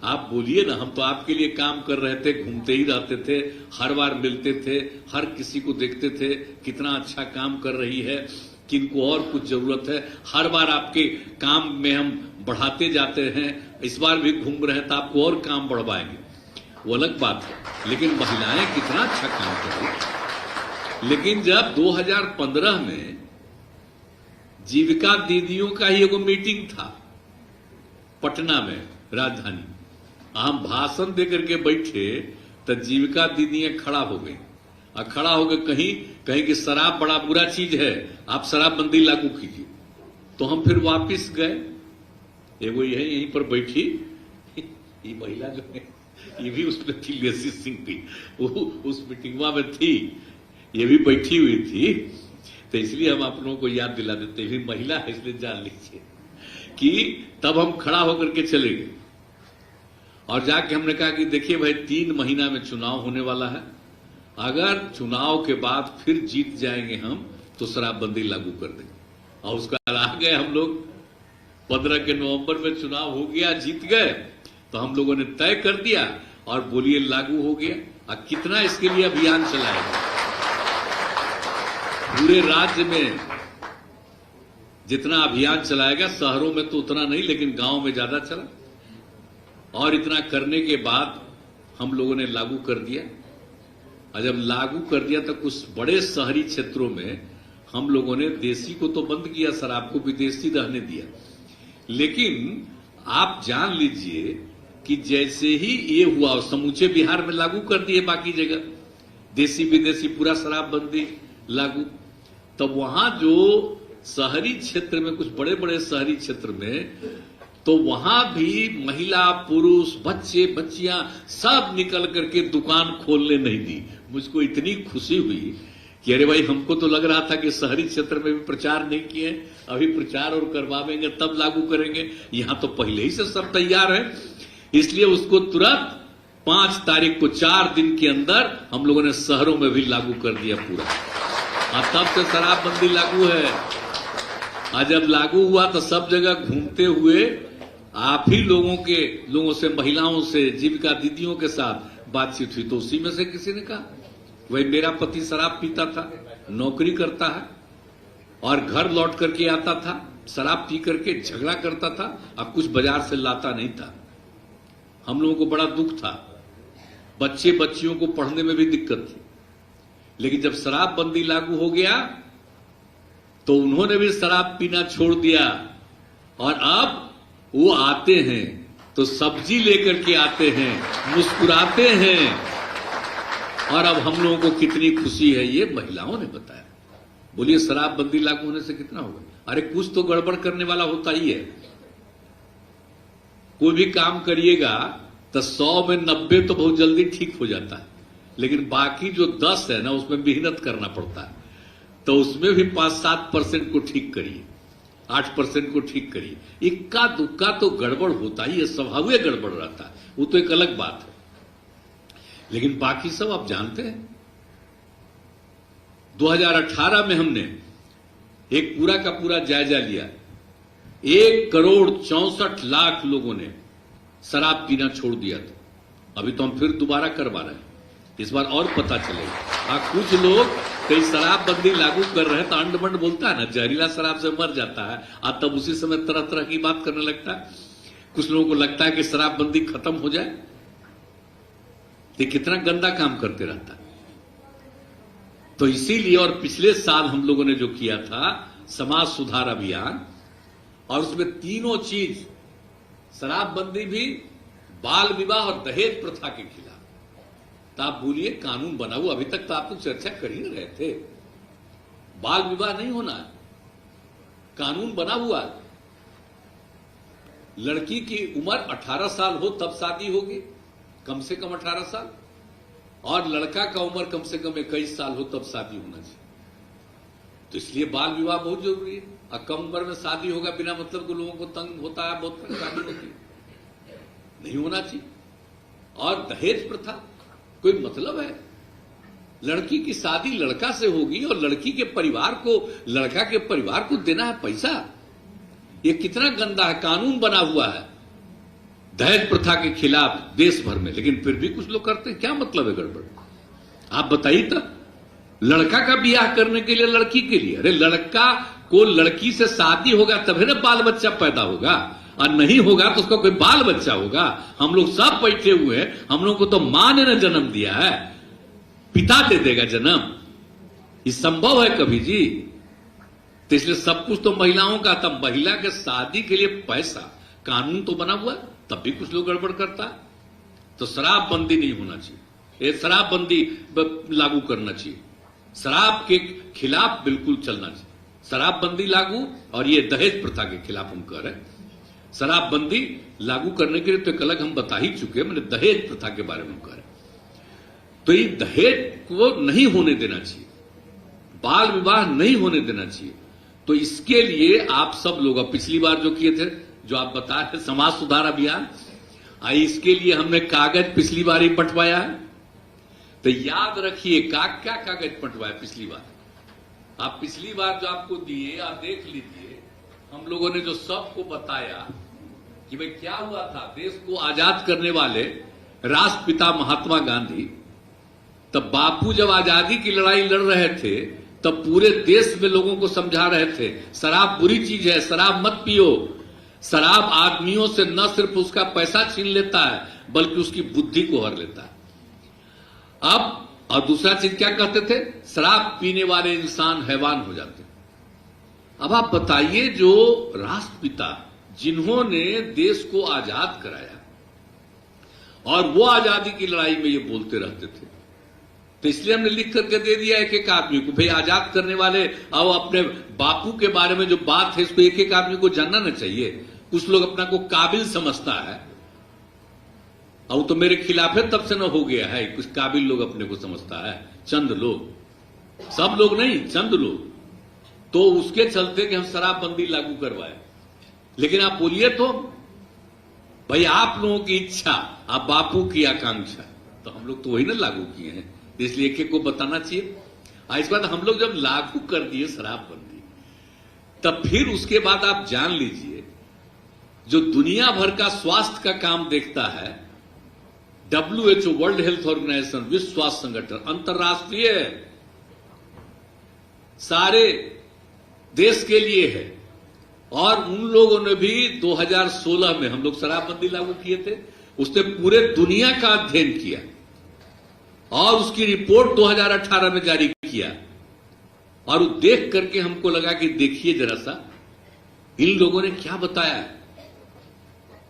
आप बोलिए ना, हम तो आपके लिए काम कर रहे थे, घूमते ही रहते थे, हर बार मिलते थे, हर किसी को देखते थे कितना अच्छा काम कर रही है, किनको और कुछ जरूरत है, हर बार आपके काम में हम बढ़ाते जाते हैं। इस बार भी घूम रहे हैं तो आपको और काम बढ़वाएंगे, वो अलग बात है। लेकिन महिलाएं कितना अच्छा काम कर रही है। लेकिन जब 2015 में जीविका दीदियों का ही एगो मीटिंग था पटना में, राजधानी, हम भाषण देकर के बैठे तो जीविका दीदियां खड़ा हो गई, और खड़ा होकर कहीं कि शराब बड़ा बुरा चीज है, आप शराबबंदी लागू कीजिए। तो हम फिर वापस गए, एगो यहीं पर बैठी ये महिला जो है, ये भी उसमें थी, लेसी सिंह थी, वो उस मीटिंगवा में थी, ये भी बैठी हुई थी। तो इसलिए हम आप लोगों को याद दिला देते हैं, महिला है इसलिए जान लीजिए कि तब हम खड़ा होकर के चले गए और जाके हमने कहा कि देखिए भाई 3 महीना में चुनाव होने वाला है, अगर चुनाव के बाद फिर जीत जाएंगे हम तो शराबबंदी लागू कर देंगे। और उसका आ गए हम लोग, 15 के नवंबर में चुनाव हो गया, जीत गए, तो हम लोगों ने तय कर दिया और बोलिए लागू हो गया। और कितना इसके लिए अभियान चलाएगा? पूरे राज्य में जितना अभियान चलाएगा, शहरों में तो उतना नहीं, लेकिन गांव में ज्यादा चला। और इतना करने के बाद हम लोगों ने लागू कर दिया। और जब लागू कर दिया तो कुछ बड़े शहरी क्षेत्रों में हम लोगों ने देसी को तो बंद किया, शराब को विदेशी रहने दिया। लेकिन आप जान लीजिए कि जैसे ही ये हुआ, समूचे बिहार में लागू कर दिए, बाकी जगह देसी विदेशी पूरा शराबबंदी लागू। तब वहां जो शहरी क्षेत्र में, कुछ बड़े बड़े शहरी क्षेत्र में, तो वहां भी महिला, पुरुष, बच्चे, बच्चियां सब निकल करके दुकान खोलने नहीं दी। मुझको इतनी खुशी हुई कि अरे भाई, हमको तो लग रहा था कि शहरी क्षेत्र में भी प्रचार नहीं किए, अभी प्रचार और करवावेंगे तब लागू करेंगे। यहां तो पहले ही से सब तैयार है, इसलिए उसको तुरंत 5 तारीख को 4 दिन के अंदर हम लोगों ने शहरों में भी लागू कर दिया पूरा। और तब से शराबबंदी लागू है। और जब लागू हुआ तो सब जगह घूमते हुए आप ही लोगों से, महिलाओं से, जीविका दीदियों के साथ बातचीत हुई, तो उसी में से किसी ने कहा वही मेरा पति शराब पीता था, नौकरी करता है और घर लौट करके आता था, शराब पी करके झगड़ा करता था और कुछ बाजार से लाता नहीं था। हम लोगों को बड़ा दुख था, बच्चे बच्चियों को पढ़ने में भी दिक्कत थी। लेकिन जब शराबबंदी लागू हो गया तो उन्होंने भी शराब पीना छोड़ दिया और अब वो आते हैं तो सब्जी लेकर के आते हैं, मुस्कुराते हैं। और अब हम लोगों को कितनी खुशी है, ये महिलाओं ने बताया। बोलिए शराबबंदी लागू होने से कितना होगा? अरे कुछ तो गड़बड़ करने वाला होता ही है। कोई भी काम करिएगा तो 100 में 90 तो बहुत जल्दी ठीक हो जाता है, लेकिन बाकी जो 10 है ना, उसमें मेहनत करना पड़ता है। तो उसमें भी 5-7% को ठीक करिए, 8% को ठीक करिए। इक्का दुक्का तो गड़बड़ होता ही है, स्वभाव गड़बड़ रहता है, वो तो एक अलग बात है। लेकिन बाकी सब आप जानते हैं। 2018 में हमने एक पूरा का पूरा जायजा लिया। 1,64,00,000 लोगों ने शराब पीना छोड़ दिया था। अभी तो हम फिर दोबारा करवा रहे हैं, इस बार और पता चलेगा। कुछ लोग कई शराबबंदी लागू कर रहे हैं तो अंड-बंड बोलता है ना, जहरीला शराब से मर जाता है, और तब उसी समय तरह तरह की बात करने लगता है। कुछ लोगों को लगता है कि शराबबंदी खत्म हो जाए। ये कितना गंदा काम करते रहता है। तो इसीलिए, और पिछले साल हम लोगों ने जो किया था समाज सुधार अभियान, और उसमें तीनों चीज, शराबबंदी भी, बाल विवाह और दहेज प्रथा के खिलाफ। तो आप बोलिए कानून बना हुआ, अभी तक तो आप तो चर्चा कर ही नहीं रहे थे। बाल विवाह नहीं होना है, कानून बना हुआ है। लड़की की उम्र 18 साल हो तब शादी होगी, कम से कम 18 साल, और लड़का का उम्र कम से कम 21 साल हो तब शादी होना चाहिए। तो इसलिए बाल विवाह बहुत जरूरी है। और कम उम्र में शादी होगा बिना मतलब को लोगों को तंग होता है, बहुत परेशानी होती है, नहीं होना चाहिए। और दहेज प्रथा कोई मतलब है? लड़की की शादी लड़का से होगी और लड़की के परिवार को, लड़का के परिवार को देना है पैसा। ये कितना गंदा है। कानून बना हुआ है दहेज प्रथा के खिलाफ देश भर में, लेकिन फिर भी कुछ लोग करते हैं। क्या मतलब है गड़बड़? आप बताइए। तो लड़का का ब्याह करने के लिए लड़की के लिए, अरे लड़का को लड़की से शादी होगा तभी ना बाल बच्चा पैदा होगा, और नहीं होगा तो उसका कोई बाल बच्चा होगा। हम लोग सब बैठे हुए हैं, हम लोग को तो मां ने ना जन्म दिया है, पिता दे देगा जन्म? ये संभव है कभी जी? तो इसलिए सब कुछ तो महिलाओं का। तब महिला के शादी के लिए पैसा, कानून तो बना हुआ, तब भी कुछ लोग गड़बड़ करता है। तो शराबबंदी नहीं होना चाहिए, ये शराबबंदी लागू करना चाहिए। शराब के खिलाफ बिल्कुल चलना चाहिए। शराबबंदी लागू, और ये दहेज प्रथा के खिलाफ हम कह रहे हैं। शराबबंदी लागू करने के लिए तो एक अलग हम बता ही चुके हैं, मैंने दहेज प्रथा के बारे में कह रहे। तो ये दहेज को नहीं होने देना चाहिए, बाल विवाह नहीं होने देना चाहिए। तो इसके लिए आप सब लोग पिछली बार जो किए थे, जो आप बता रहे समाज सुधार अभियान, इसके लिए हमने कागज पिछली बार ही बंटवाया है। तो याद रखिए क्या कागज बंटवाया पिछली बार। आप पिछली बार जो आपको दिए, आप देख लीजिए हम लोगों ने जो सबको बताया कि भाई क्या हुआ था, देश को आजाद करने वाले राष्ट्रपिता महात्मा गांधी, तब बापू जब आजादी की लड़ाई लड़ रहे थे तब पूरे देश में लोगों को समझा रहे थे शराब बुरी चीज है, शराब मत पियो। शराब आदमियों से न सिर्फ उसका पैसा छीन लेता है बल्कि उसकी बुद्धि को हर लेता है। अब और दूसरा चीज क्या कहते थे, शराब पीने वाले इंसान हैवान हो जाते। अब आप बताइए, जो राष्ट्रपिता जिन्होंने देश को आजाद कराया और वो आजादी की लड़ाई में ये बोलते रहते थे, तो इसलिए हमने लिख करके दे दिया एक एक आदमी को, भाई आजाद करने वाले और अपने बापू के बारे में जो बात है इसको एक एक आदमी को जानना ना चाहिए। कुछ लोग अपना को काबिल समझता है, और तो मेरे खिलाफ है तब से न हो गया है, कुछ काबिल लोग अपने को समझता है, चंद लोग, सब लोग नहीं, चंद लोग, तो उसके चलते कि हम शराबबंदी लागू करवाए। लेकिन आप बोलिए तो भाई आप लोगों की इच्छा, आप बापू की आकांक्षा, तो हम लोग तो वही ना लागू किए हैं, इसलिए एक एक को बताना चाहिए। इसके बाद हम लोग जब लागू कर दिए शराबबंदी, तब फिर उसके बाद आप जान लीजिए, जो दुनिया भर का स्वास्थ्य का काम देखता है, WHO वर्ल्ड हेल्थ ऑर्गेनाइजेशन, विश्व स्वास्थ्य संगठन, अंतर्राष्ट्रीय है, सारे देश के लिए है, और उन लोगों ने भी 2016 में हम लोग शराबबंदी लागू किए थे, उसने पूरे दुनिया का अध्ययन किया और उसकी रिपोर्ट 2018 में जारी किया, और देख करके हमको लगा कि देखिए जरा सा इन लोगों ने क्या बताया।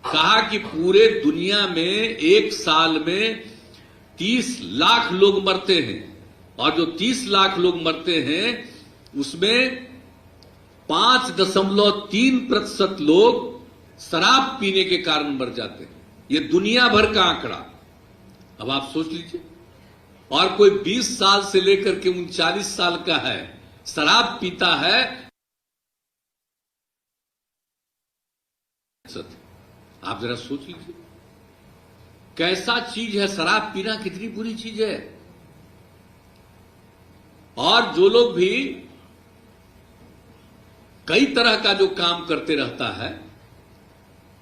कहा कि पूरे दुनिया में एक साल में 30 लाख लोग मरते हैं, और जो 30 लाख लोग मरते हैं उसमें 5.3% लोग शराब पीने के कारण मर जाते हैं। ये दुनिया भर का आंकड़ा, अब आप सोच लीजिए। और कोई 20 साल से लेकर के 39 साल का है, शराब पीता है, आप जरा सोच लीजिए कैसा चीज है शराब पीना, कितनी बुरी चीज है। और जो लोग भी कई तरह का जो काम करते रहता है,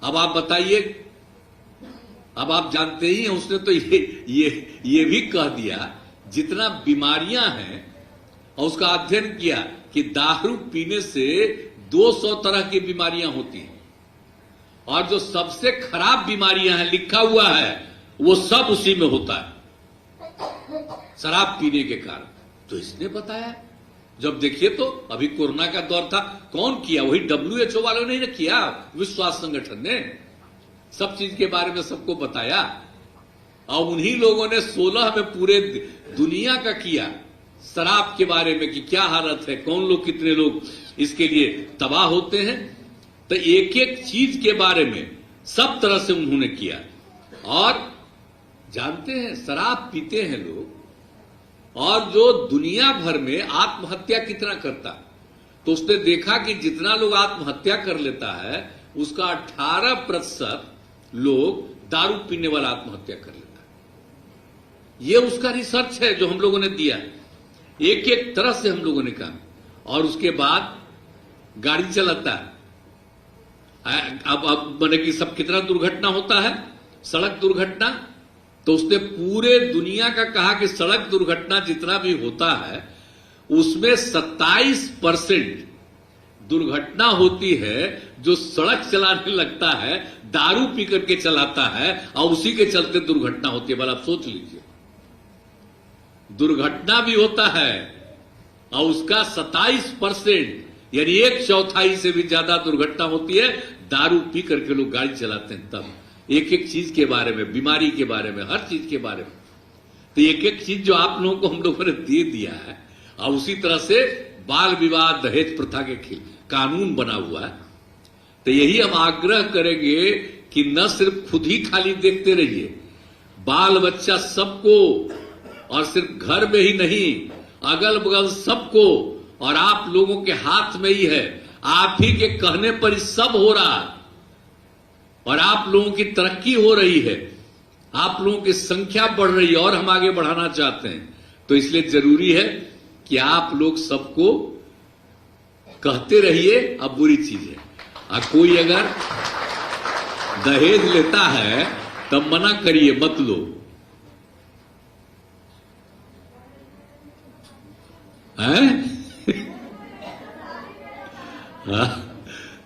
अब आप बताइए, अब आप जानते ही हैं, उसने तो ये भी कह दिया जितना बीमारियां हैं, और उसका अध्ययन किया कि दारू पीने से 200 तरह की बीमारियां होती हैं, और जो सबसे खराब बीमारियां हैं लिखा हुआ है वो सब उसी में होता है, शराब पीने के कारण। तो इसने बताया, जब देखिए तो अभी कोरोना का दौर था, कौन किया, वही WHO वालों ने ही किया, विश्व स्वास्थ्य संगठन ने सब चीज के बारे में सबको बताया, और उन्हीं लोगों ने 16 में पूरे दुनिया का किया शराब के बारे में कि क्या हालत है, कौन लोग, कितने लोग इसके लिए तबाह होते हैं। तो एक एक चीज के बारे में सब तरह से उन्होंने किया। और जानते हैं शराब पीते हैं लोग, और जो दुनिया भर में आत्महत्या कितना करता, तो उसने देखा कि जितना लोग आत्महत्या कर लेता है उसका 18% लोग दारू पीने वाला आत्महत्या कर लेता है। ये उसका रिसर्च है जो हम लोगों ने दिया, एक एक तरह से हम लोगों ने कहा। और उसके बाद गाड़ी चलाता है, अब मैंने कि सब कितना दुर्घटना होता है, सड़क दुर्घटना, तो उसने पूरे दुनिया का कहा कि सड़क दुर्घटना जितना भी होता है उसमें 27% दुर्घटना होती है जो सड़क चलाने लगता है, दारू पी करके चलाता है, और उसी के चलते दुर्घटना होती है। आप सोच लीजिए, दुर्घटना भी होता है और उसका 27% यानी 1/4 से भी ज्यादा दुर्घटना होती है दारू पी करके लोग गाड़ी चलाते हैं। तब एक एक चीज के बारे में, बीमारी के बारे में, हर चीज के बारे में, तो एक एक चीज जो आप लोगों को हम लोगों ने दे दिया है। और उसी तरह से बाल विवाह दहेज प्रथा के खिलाफ कानून बना हुआ है। तो यही हम आग्रह करेंगे कि न सिर्फ खुद ही खाली देखते रहिए, बाल बच्चा सबको, और सिर्फ घर में ही नहीं, अगल बगल सबको, और आप लोगों के हाथ में ही है, आप ही के कहने पर ही सब हो रहा है, और आप लोगों की तरक्की हो रही है, आप लोगों की संख्या बढ़ रही है, और हम आगे बढ़ाना चाहते हैं। तो इसलिए जरूरी है कि आप लोग सबको कहते रहिए। अब बुरी चीज है कोई अगर दहेज लेता है तब मना करिए, मत लो।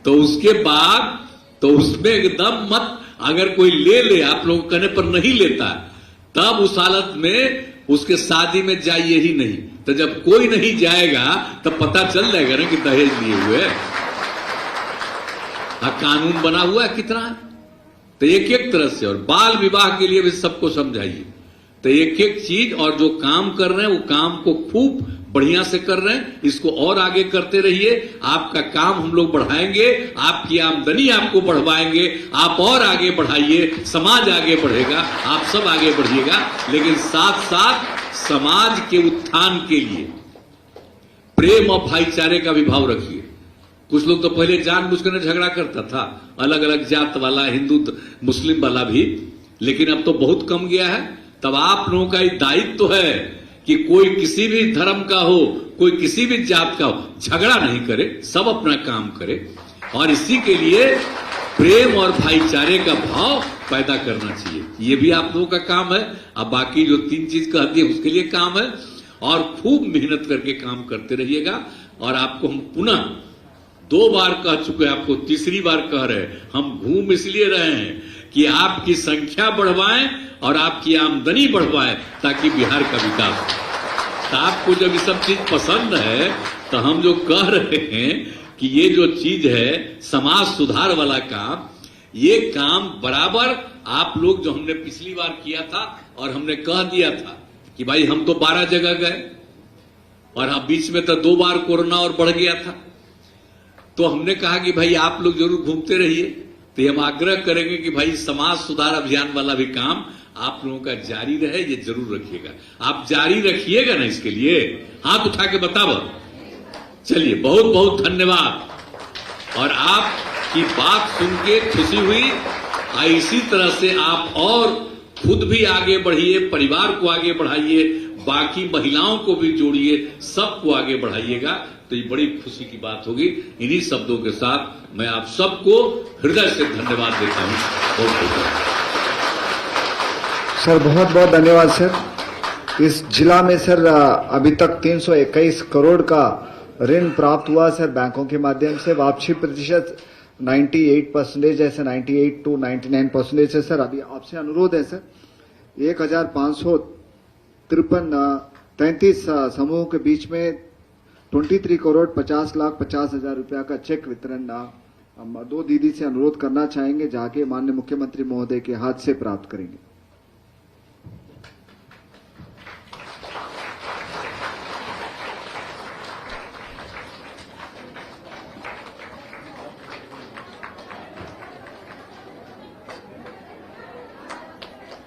तो उसके बाद तो उसमें एकदम मत, अगर कोई ले आप लोग कहने पर नहीं लेता तब उस हालत में उसके शादी में जाइए ही नहीं। तो जब कोई नहीं जाएगा तब पता चल जाएगा ना कि दहेज लिए हुए। कानून बना हुआ है कितना, तो एक एक तरह से। और बाल विवाह के लिए भी सबको समझाइए। तो एक एक चीज, और जो काम कर रहे हैं वो काम को खूब बढ़िया से कर रहे हैं, इसको और आगे करते रहिए। आपका काम हम लोग बढ़ाएंगे, आपकी आमदनी आपको बढ़वाएंगे, आप और आगे बढ़ाइए, समाज आगे बढ़ेगा, आप सब आगे बढ़िएगा। लेकिन साथ साथ समाज के उत्थान के लिए प्रेम और भाईचारे का भी भाव रखिए। कुछ लोग तो पहले जानबूझकर झगड़ा करता था, अलग अलग जात वाला, हिंदू मुस्लिम वाला भी, लेकिन अब तो बहुत कम गया है। तब आप लोगों का दायित्व तो है कि कोई किसी भी धर्म का हो, कोई किसी भी जात का हो, झगड़ा नहीं करे, सब अपना काम करे। और इसी के लिए प्रेम और भाईचारे का भाव पैदा करना चाहिए। ये भी आप लोगों का काम है। अब बाकी जो 3 चीज कह दी उसके लिए काम है। और खूब मेहनत करके काम करते रहिएगा। और आपको हम पुनः 2 बार कह चुके हैं, आपको तीसरी बार कह रहे हैं, हम घूम इसलिए रहे हैं कि आपकी संख्या बढ़वाएं और आपकी आमदनी बढ़वाएं, ताकि बिहार का विकास हो। तो आपको जब ये सब चीज पसंद है तो हम जो कह रहे हैं कि ये जो चीज है समाज सुधार वाला काम, ये काम बराबर आप लोग जो हमने पिछली बार किया था और हमने कह दिया था कि भाई हम तो 12 जगह गए और हम बीच में तो 2 बार कोरोना और बढ़ गया था, तो हमने कहा कि भाई आप लोग जरूर घूमते रहिए। तो हम आग्रह करेंगे कि भाई समाज सुधार अभियान वाला भी काम आप लोगों का जारी रहे, ये जरूर रखिएगा। आप जारी रखिएगा ना, इसके लिए हाथ उठा के बताओ। चलिए, बहुत बहुत धन्यवाद। और आपकी बात सुन के खुशी हुई। इसी तरह से आप और खुद भी आगे बढ़िए, परिवार को आगे बढ़ाइए, बाकी महिलाओं को भी जोड़िए, सबको आगे बढ़ाइएगा, तो ये बड़ी खुशी की बात होगी। इन्हीं शब्दों के साथ मैं आप सबको हृदय से धन्यवाद देता हूं। बहुत बहुत सर, बहुत बहुत धन्यवाद सर। इस जिला में सर अभी तक 321 करोड़ का ऋण प्राप्त हुआ सर बैंकों के माध्यम से। वापसी प्रतिशत 98% है सर, 98 to 99% है सर। अभी आपसे अनुरोध है सर, 1533 समूहों के बीच में 23 करोड़ 50 लाख 50 हजार रुपया का चेक वितरण हम 2 दीदी से अनुरोध करना चाहेंगे, जाके माननीय मुख्यमंत्री महोदय के हाथ से प्राप्त करेंगे।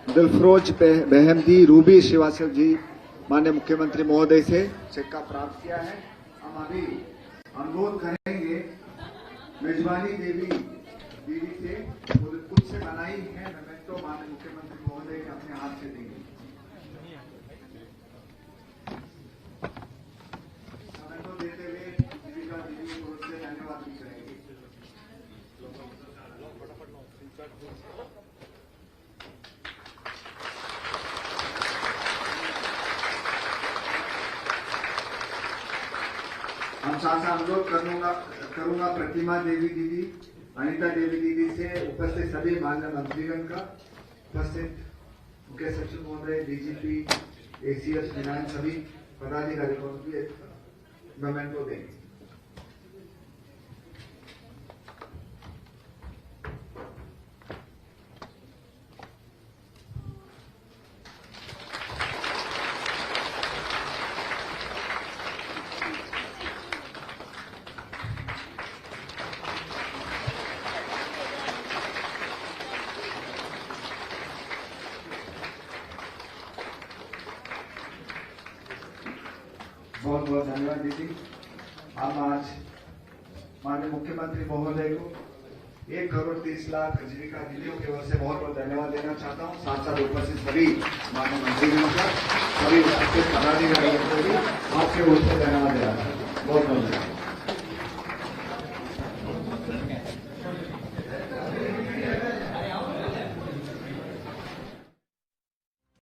दिलफरोज बेहमदी, रूबी श्रीवास्तव जी माननीय मुख्यमंत्री महोदय से चेक का प्राप्त किया है। हम अभी अनुरोध करेंगे मेजबानी देवी दीदी से, खुद से बनाई है मेमेंटो माननीय मुख्यमंत्री महोदय के अपने हाथ से देंगे। मेमेंटो देते हुए जीविका दीदी को उससे धन्यवाद भी करेंगे। हम साथ अनुरोध करूंगा प्रतिमा देवी दीदी, अनिता देवी दीदी से उपस्थित सभी माननीय मंत्रीगण का, उपस्थित मुख्य सचिव महोदय, डीजीपी, एसीएस, फाइनेंस, सभी पदाधिकारी को मेमेंटो देंगे। बहुत बहुत धन्यवाद दीदी। हम आज माननीय मुख्यमंत्री महोदय को 1 करोड़ 30 लाख जीविका दीदियों की ओर से बहुत बहुत धन्यवाद देना चाहता हूँ। साथ साथ उपस्थित सभी माननीय मंत्रीगणों का, सभी उपस्थित पदाधिकारियों को भी आपके